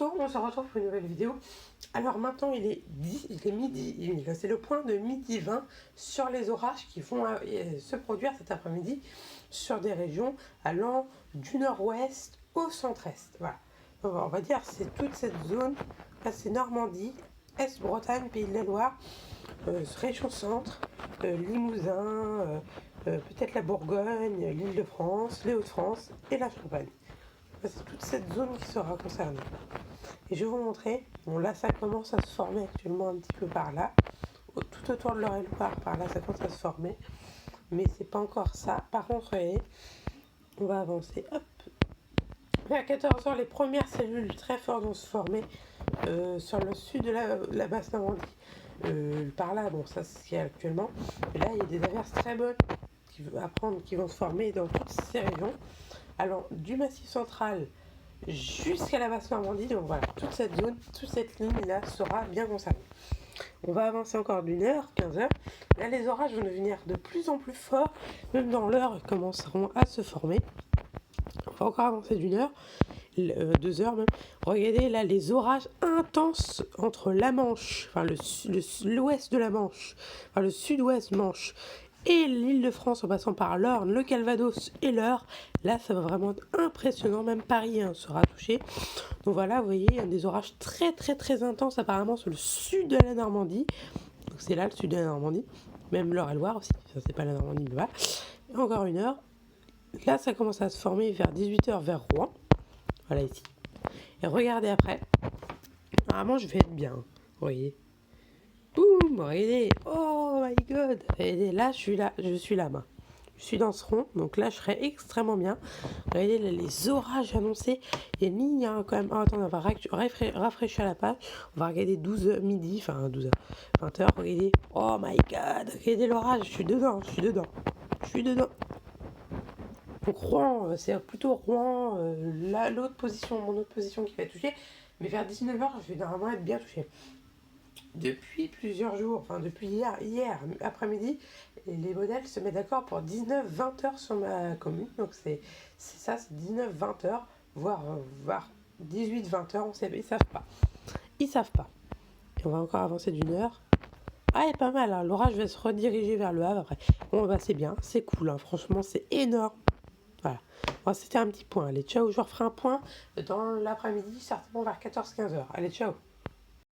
On se retrouve pour une nouvelle vidéo. Alors maintenant il est midi, c'est le point de midi 20 sur les orages qui vont se produire cet après-midi sur des régions allant du nord-ouest au centre-est. Voilà. Donc, on va dire c'est toute cette zone, là c'est Normandie, Est-Bretagne, Pays de la Loire, région centre, Limousin, peut-être la Bourgogne, l'Île-de-France, les Hauts-de-France et la Champagne. C'est toute cette zone qui sera concernée. Et je vais vous montrer, bon là ça commence à se former actuellement un petit peu par là, tout autour de l'Eure-et-Loire, par là ça commence à se former, mais c'est pas encore ça. Par contre, voyez, on va avancer, hop. Vers 14h, les premières cellules très fortes vont se former sur le sud de la basse Normandie. Par là, bon ça c'est ce qu'il y a actuellement, et là il y a des averses très bonnes qui vont se former dans toutes ces régions, allant du Massif central jusqu'à la basse Normandie. Donc voilà, toute cette zone, toute cette ligne là sera bien concernée. On va avancer encore d'une heure, 15h. Là les orages vont devenir de plus en plus forts, même dans l'heure ils commenceront à se former. On va encore avancer d'une heure, 2 heures même. Regardez là les orages intenses entre la Manche, enfin l'ouest de la Manche, enfin le sud-ouest Manche et l'Île-de-France en passant par l'Orne, le Calvados et l'Eure. Là ça va vraiment être impressionnant, même Paris sera touché. Donc voilà, vous voyez, il y a des orages très très très intenses apparemment sur le sud de la Normandie. Donc c'est là le sud de la Normandie, même l'Eure-et-Loire aussi, ça c'est pas la Normandie mais voilà. Et encore une heure, là ça commence à se former vers 18h vers Rouen, voilà ici. Et regardez après, apparemment je vais être bien, vous voyez. Boum, regardez, oh my god, regardez, là je suis là, main. Je suis dans ce rond, donc là je serai extrêmement bien. Regardez là, les orages annoncés, il y a une ligne quand même. Oh, attendez, on va rafraîchir la page. On va regarder 12h midi, enfin 12h, 20h, regardez, oh my god, regardez l'orage, je suis dedans. Donc Rouen, c'est plutôt Rouen, là mon autre position qui va toucher, mais vers 19h je vais normalement être bien touché. Depuis plusieurs jours, enfin depuis hier après-midi, les modèles se mettent d'accord pour 19-20h sur ma commune. Donc c'est ça, c'est 19-20h, voire 18-20h, on sait, ils savent pas. Et on va encore avancer d'une heure. Ah, il est pas mal, hein. L'orage va se rediriger vers le Havre après. Bon, bah c'est bien, c'est cool, hein. Franchement, c'est énorme. Voilà. Bon, c'était un petit point. Allez, ciao, je referai un point dans l'après-midi, certainement vers 14-15h. Allez, ciao.